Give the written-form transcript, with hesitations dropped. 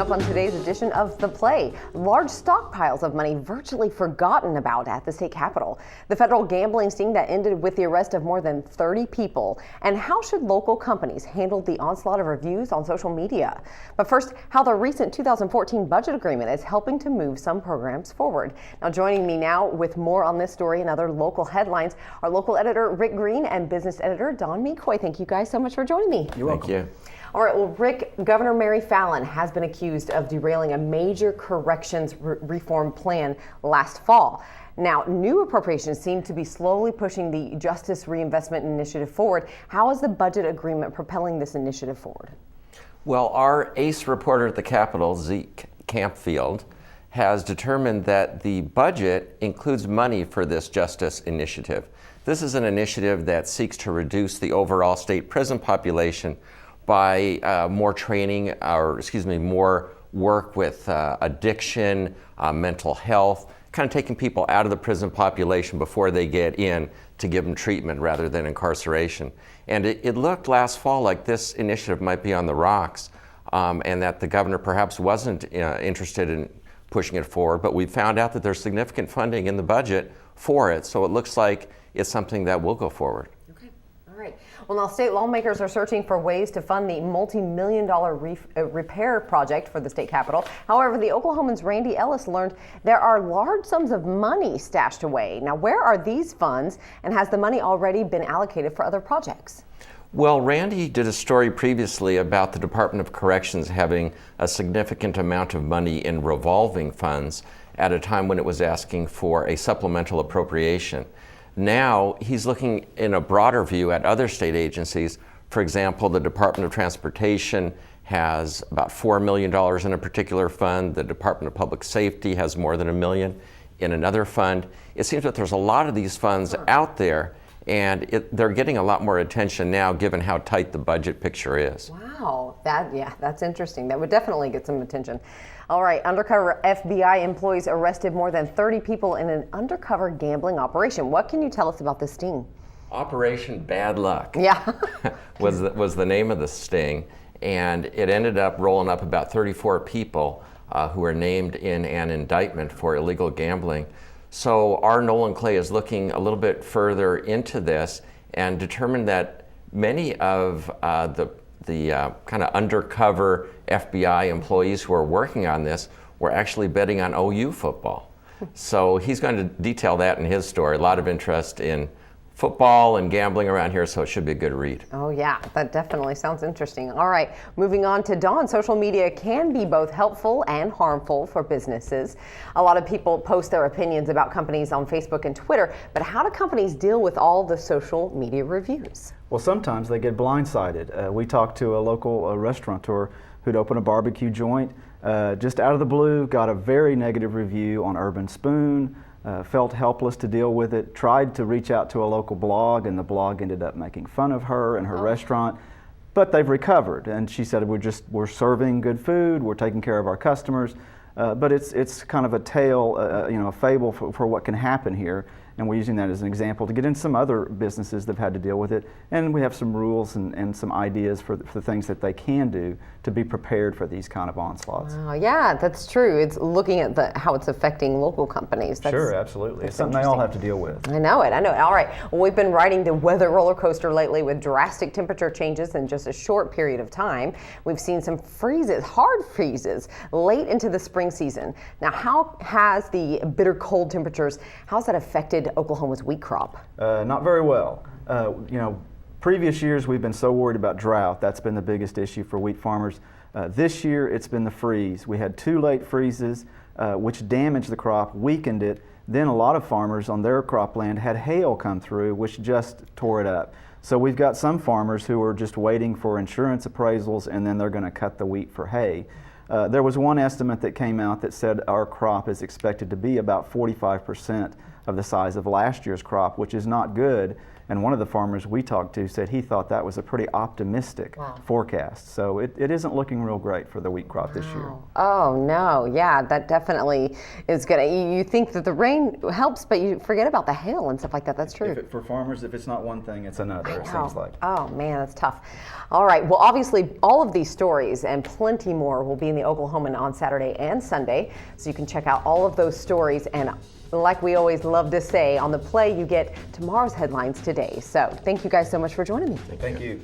up on today's edition of The Play. Large stockpiles of money virtually forgotten about at the state capitol. The federal gambling sting that ended with the arrest of more than 30 people. And how should local companies handle the onslaught of reviews on social media? But first, how the recent 2014 budget agreement is helping to move some programs forward. Now, joining me now with more on this story and other local headlines, our local editor Rick Green and business editor Don McCoy. Thank you guys so much for joining me. You're welcome. Thank you. All right, well, Rick, Governor Mary Fallin has been accused of derailing a major corrections reform plan last fall. Now, new appropriations seem to be slowly pushing the Justice Reinvestment Initiative forward. How is the budget agreement propelling this initiative forward? Well, our ace reporter at the Capitol, Zeke Campfield, has determined that the budget includes money for this Justice Initiative. This is an initiative that seeks to reduce the overall state prison population by more training, more work with addiction, mental health, kind of taking people out of the prison population before they get in to give them treatment rather than incarceration. And it looked last fall like this initiative might be on the rocks, and that the governor perhaps wasn't interested in pushing it forward, but we found out that there's significant funding in the budget for it, so it looks like it's something that will go forward. Well, now state lawmakers are searching for ways to fund the multi-million-dollar repair project for the state capitol. However, the Oklahoman's Randy Ellis learned there are large sums of money stashed away. Now, where are these funds, and has the money already been allocated for other projects? Well, Randy did a story previously about the Department of Corrections having a significant amount of money in revolving funds at a time when it was asking for a supplemental appropriation. Now he's looking in a broader view at other state agencies. For example, the Department of Transportation has about $4 million in a particular fund. The Department of Public Safety has more than $1 million in another fund. It seems that there's a lot of these funds out there, and they're getting a lot more attention now given how tight the budget picture is. Wow, that's interesting. That would definitely get some attention. All right, undercover FBI employees arrested more than 30 people in an undercover gambling operation. What can you tell us about this sting? Operation Bad Luck. Yeah. was the name of the sting, and it ended up rolling up about 34 people who were named in an indictment for illegal gambling. So our Nolan Clay is looking a little bit further into this and determined that many of the kind of undercover FBI employees who are working on this were actually betting on OU football. So he's going to detail that in his story. A lot of interest in football and gambling around here, so it should be a good read. Oh yeah, that definitely sounds interesting. All right, moving on to Dawn. Social media can be both helpful and harmful for businesses. A lot of people post their opinions about companies on Facebook and Twitter, but how do companies deal with all the social media reviews? Well, sometimes they get blindsided. We talked to a local restaurateur who'd opened a barbecue joint, just out of the blue, got a very negative review on Urban Spoon, felt helpless to deal with it, tried to reach out to a local blog, and the blog ended up making fun of her and her restaurant. But they've recovered, and she said, we're serving good food, we're taking care of our customers, but it's kind of a tale, a fable for what can happen here. And we're using that as an example to get into some other businesses that have had to deal with it. And we have some rules and some ideas for things that they can do to be prepared for these kind of onslaughts. Oh, yeah, that's true. It's looking at how it's affecting local companies. Sure, absolutely. It's something they all have to deal with. I know it. All right. Well, we've been riding the weather roller coaster lately with drastic temperature changes in just a short period of time. We've seen some hard freezes, late into the spring season. Now, how has the bitter cold temperatures, how's that affected Oklahoma's wheat crop? Not very well. Previous years we've been so worried about drought. That's been the biggest issue for wheat farmers. This year it's been the freeze. We had 2 late freezes which damaged the crop, weakened it. Then a lot of farmers on their cropland had hail come through which just tore it up. So we've got some farmers who are just waiting for insurance appraisals, and then they're going to cut the wheat for hay. There was one estimate that came out that said our crop is expected to be about 45% of the size of last year's crop, which is not good. And one of the farmers we talked to said he thought that was a pretty optimistic forecast. So it isn't looking real great for the wheat crop this year. Oh no, yeah, that definitely is gonna. You think that the rain helps, but you forget about the hail and stuff like that. That's true. For farmers, if it's not one thing, it's another, it seems like. Oh man, that's tough. All right, well obviously all of these stories and plenty more will be in the Oklahoman on Saturday and Sunday, so you can check out all of those stories. And like we always love to say, on the play you get tomorrow's headlines today. So thank you guys so much for joining me. Thank you.